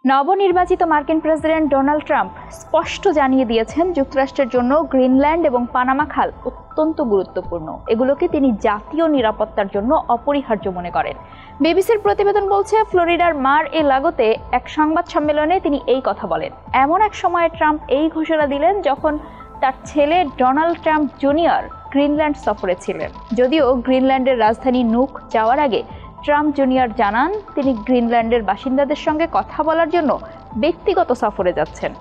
নবনির্বাচিত মার্কিন president Donald Trump স্পষ্ট জানিয়ে দিয়েছেন যুক্তরাষ্ট্রের জন্য গ্রিনল্যান্ড এবং পানামা খাল অত্যন্ত গুরুত্বপূর্ণ। এগুলোকে তিনি জাতীয় নিরাপত্তার জন্য অপরিহার্য মনে করেন। বিবিসির প্রতিবেদন বলছে, ফ্লোরিডার মার-এ-লাগোতে এক সংবাদ সম্মেলনে তিনি এই কথা বলেন। এমন এক সময়ে ট্রাম্প এই ঘোষণা দিলেন যখন তার ছেলে ডোনাল্ড ট্রাম্প জুনিয়র গ্রিনল্যান্ড সফরে ছিলেন। যদিও গ্রিনল্যান্ডের রাজধানী নুক যাওয়ার আগে ট্রাম্প জুনিয়র জানান তিনি গ্রিনল্যান্ডের বাসিন্দাদের সঙ্গে কথা বলার জন্য ব্যক্তিগত সফরে যাচ্ছেন।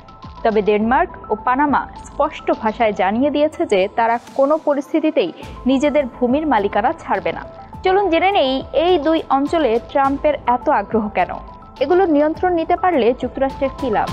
তবে ডেনমার্ক ও পানামা স্পষ্ট ভাষায় জানিয়ে দিয়েছে যে তারা কোনো পরিস্থিতিতেই নিজেদের ভূমির মালিকানা ছাড়বে না। চলুন জেনে নেই এই দুই অঞ্চলে ট্রাম্পের এত আগ্রহ কেন। এগুলোর নিয়ন্ত্রণ নিতে পারলে যুক্তরাষ্ট্রের কী লাভ?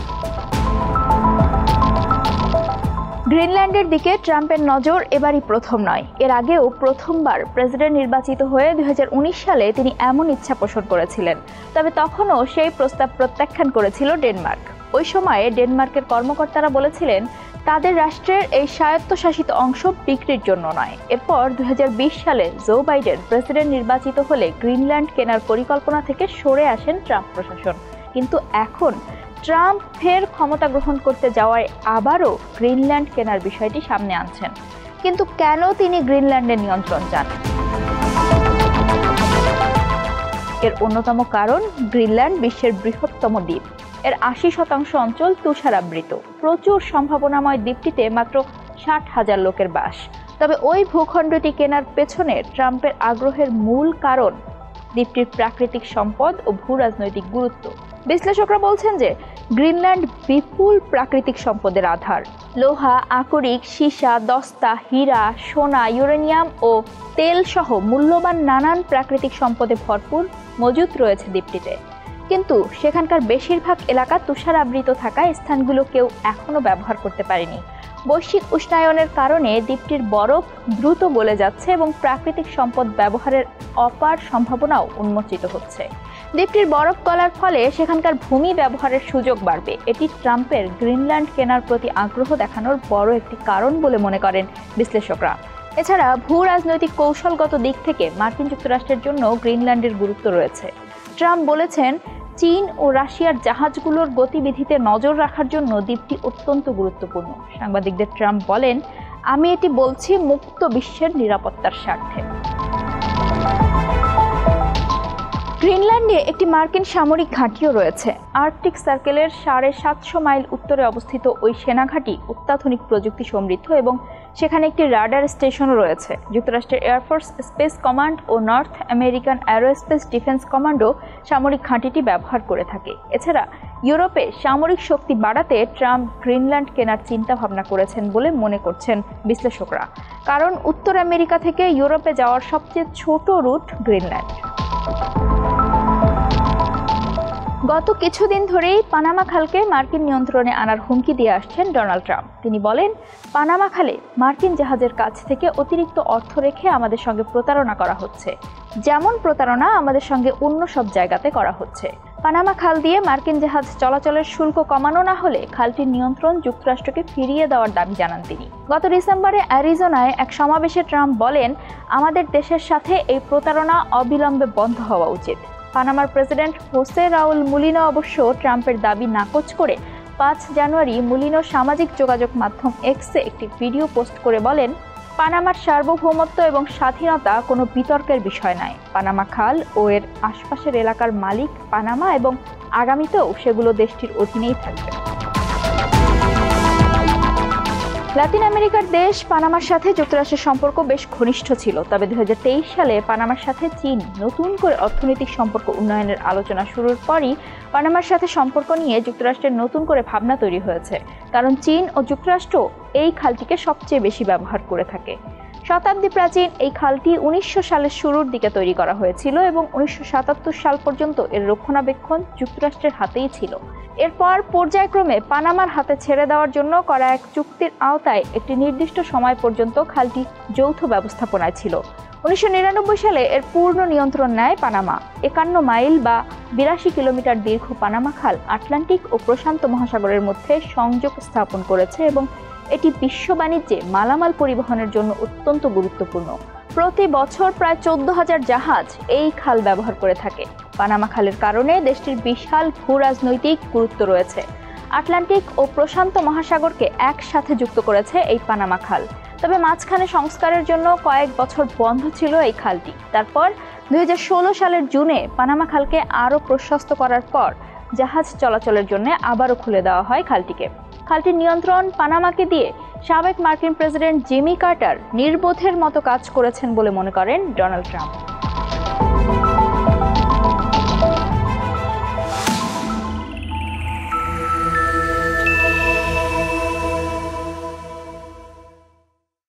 গ্রিনল্যান্ডের দিকে ট্রাম্পের নজর এবারই প্রথম নয়। এর আগেও প্রথমবার প্রেসিডেন্ট নির্বাচিত হয়ে 2019 সালে তিনি এমন ইচ্ছা পোষণ করেছিলেন। তবে তখনও সেই প্রস্তাব প্রত্যাখ্যান করেছিল ডেনমার্ক। ওই সময়ে ডেনমার্কের কর্মকর্তারা বলেছিলেন তাদের রাষ্ট্রের এই স্বায়ত্তশাসিত অংশ বিক্রির জন্য নয়। এরপর 2020 সালে জো বাইডেন প্রেসিডেন্ট নির্বাচিত হলে গ্রিনল্যান্ড কেনার পরিকল্পনা থেকে সরে আসেন ট্রাম্প প্রশাসন। কিন্তু এখন ট্রাম্প ফের ক্ষমতা গ্রহণ করতে যাওয়ায় আবারও গ্রিনল্যান্ড কেনার বিষয়টি সামনে আনছেন। কিন্তু কেন তিনি গ্রিনল্যান্ডের নিয়ন্ত্রণ চান? এর অন্যতম কারণ, গ্রিনল্যান্ড বিশ্বের বৃহত্তম দ্বীপ। এর 80% অঞ্চল তুষারাবৃত। প্রচুর সম্ভাবনাময় দ্বীপটিতে মাত্র 60,000 লোকের বাস। তবে ওই ভূখণ্ডটি কেনার পেছনে ট্রাম্পের আগ্রহের মূল কারণ দ্বীপটির প্রাকৃতিক সম্পদ ও ভূরাজনৈতিক গুরুত্ব। বিশ্লেষকরা বলছেন যে গ্রিনল্যান্ড বিপুল প্রাকৃতিক সম্পদের আধার। লোহা, আকরিক, সীসা, দস্তা, হীরা, সোনা, ইউরেনিয়াম ও তেল সহ মূল্যবান নানান প্রাকৃতিক সম্পদে ভরপুর মজুত রয়েছে দ্বীপটিতে। কিন্তু সেখানকার বেশিরভাগ এলাকা তুষারাবৃত থাকায় স্থানগুলো কেউ এখনো ব্যবহার করতে পারেনি। বৈশ্বিক উষ্ণায়নের কারণে দ্বীপটির বরফ দ্রুত গলে যাচ্ছে এবং প্রাকৃতিক সম্পদ ব্যবহারের অপার সম্ভাবনাও উন্মোচিত হচ্ছে। দ্বীপটির বরফ গলার ফলে সেখানকার ভূমি ব্যবহারের সুযোগ বাড়বে। এটি ট্রাম্পের গ্রিনল্যান্ড কেনার প্রতি আগ্রহ দেখানোর বড় একটি কারণ বলে মনে করেন বিশ্লেষকরা। এছাড়া ভূ রাজনৈতিক কৌশলগত দিক থেকে মার্কিন যুক্তরাষ্ট্রের জন্য গ্রিনল্যান্ডের গুরুত্ব রয়েছে। ট্রাম্প বলেছেন চীন ও রাশিয়ার জাহাজগুলোর গতিবিধিতে নজর রাখার জন্য দ্বীপটি অত্যন্ত গুরুত্বপূর্ণ। সাংবাদিকদের ট্রাম্প বলেন, আমি এটি বলছি মুক্ত বিশ্বের নিরাপত্তার স্বার্থে। গ্রিনল্যান্ডে একটি মার্কিন সামরিক ঘাঁটিও রয়েছে। আর্কটিক সার্কেলের 750 মাইল উত্তরে অবস্থিত ওই সেনাঘাঁটি অত্যাধুনিক প্রযুক্তি সমৃদ্ধ এবং সেখানে একটি রাডার স্টেশনও রয়েছে। যুক্তরাষ্ট্রের এয়ারফোর্স স্পেস কমান্ড ও নর্থ আমেরিকান অ্যারোস্পেস ডিফেন্স কমান্ডও সামরিক ঘাঁটিটি ব্যবহার করে থাকে। এছাড়া ইউরোপে সামরিক শক্তি বাড়াতে ট্রাম্প গ্রিনল্যান্ড কেনার চিন্তা ভাবনা করেছেন বলে মনে করছেন বিশ্লেষকরা। কারণ উত্তর আমেরিকা থেকে ইউরোপে যাওয়ার সবচেয়ে ছোট রুট গ্রিনল্যান্ড। গত কিছুদিন ধরেই পানামা খালকে মার্কিন নিয়ন্ত্রণে আনার হুমকি দিয়ে আসছেন ডোনাল্ড ট্রাম্প। তিনি বলেন, পানামা খালে মার্কিন জাহাজের কাছ থেকে অতিরিক্ত অর্থ রেখে আমাদের সঙ্গে প্রতারণা করা হচ্ছে, যেমন প্রতারণা আমাদের সঙ্গে অন্য সব জায়গাতে করা হচ্ছে। পানামা খাল দিয়ে মার্কিন জাহাজ চলাচলের শুল্ক কমানো না হলে খালটির নিয়ন্ত্রণ যুক্তরাষ্ট্রকে ফিরিয়ে দেওয়ার দাবি জানান তিনি। গত ডিসেম্বরে অ্যারিজোনায় এক সমাবেশে ট্রাম্প বলেন, আমাদের দেশের সাথে এই প্রতারণা অবিলম্বে বন্ধ হওয়া উচিত। পানামার প্রেসিডেন্ট হোসে রাউল মুলিনো অবশ্য ট্রাম্পের দাবি নাকচ করে 5 জানুয়ারি মুলিনো সামাজিক যোগাযোগ মাধ্যম এক্সে একটি ভিডিও পোস্ট করে বলেন, পানামার সার্বভৌমত্ব এবং স্বাধীনতা কোনো বিতর্কের বিষয় নয়। পানামা খাল ও এর আশপাশের এলাকার মালিক পানামা এবং আগামীতেও সেগুলো দেশটির অধীনেই থাকবে। লাতিন আমেরিকার দেশ পানামার সাথে যুক্তরাষ্ট্রের সম্পর্ক বেশ ঘনিষ্ঠ ছিল। তবে 2023 সালে পানামার সাথে চীন নতুন করে অর্থনৈতিক সম্পর্ক উন্নয়নের আলোচনা শুরুর পরই পানামার সাথে সম্পর্ক নিয়ে যুক্তরাষ্ট্রের নতুন করে ভাবনা তৈরি হয়েছে। কারণ চীন ও যুক্তরাষ্ট্র এই খালটিকে সবচেয়ে বেশি ব্যবহার করে থাকে। শতাব্দী প্রাচীন এই খালটি 1900 সালের শুরুর দিকে তৈরি করা হয়েছিল এবং 1977 সাল পর্যন্ত এর রক্ষণাবেক্ষণ যুক্তরাষ্ট্রের হাতেই ছিল। এরপর পর্যায়ক্রমে পানামার হাতে ছেড়ে দেওয়ার জন্য করা এক চুক্তির আওতায় একটি নির্দিষ্ট সময় পর্যন্ত খালটি যৌথ ব্যবস্থাপনায় ছিল। 1999 সালে এর পূর্ণ নিয়ন্ত্রণ নেয় পানামা। 51 মাইল বা 82 কিলোমিটার দীর্ঘ পানামা খাল আটলান্টিক ও প্রশান্ত মহাসাগরের মধ্যে সংযোগ স্থাপন করেছে এবং এটি বিশ্ব বাণিজ্যে মালামাল পরিবহনের জন্য অত্যন্ত গুরুত্বপূর্ণ। প্রতি বছর প্রায় 14,000 জাহাজ এই খাল ব্যবহার করে থাকে। পানামা খালের কারণে দেশটির বিশাল ভূরাজনৈতিক গুরুত্ব রয়েছে। আটলান্টিক ও প্রশান্ত মহাসাগরকে একসাথে যুক্ত করেছে এই পানামা খাল। তবে মাঝখানে সংস্কারের জন্য কয়েক বছর বন্ধ ছিল এই খালটি। তারপর 2016 সালের জুনে পানামা খালকে আরও প্রশস্ত করার পর জাহাজ চলাচলের জন্য আবারও খুলে দেওয়া হয় খালটিকে। খালটির নিয়ন্ত্রণ পানামাকে দিয়ে সাবেক মার্কিন প্রেসিডেন্ট জিমি কার্টার নির্বোধের মতো কাজ করেছেন বলে মনে করেন ডোনাল্ড ট্রাম্প।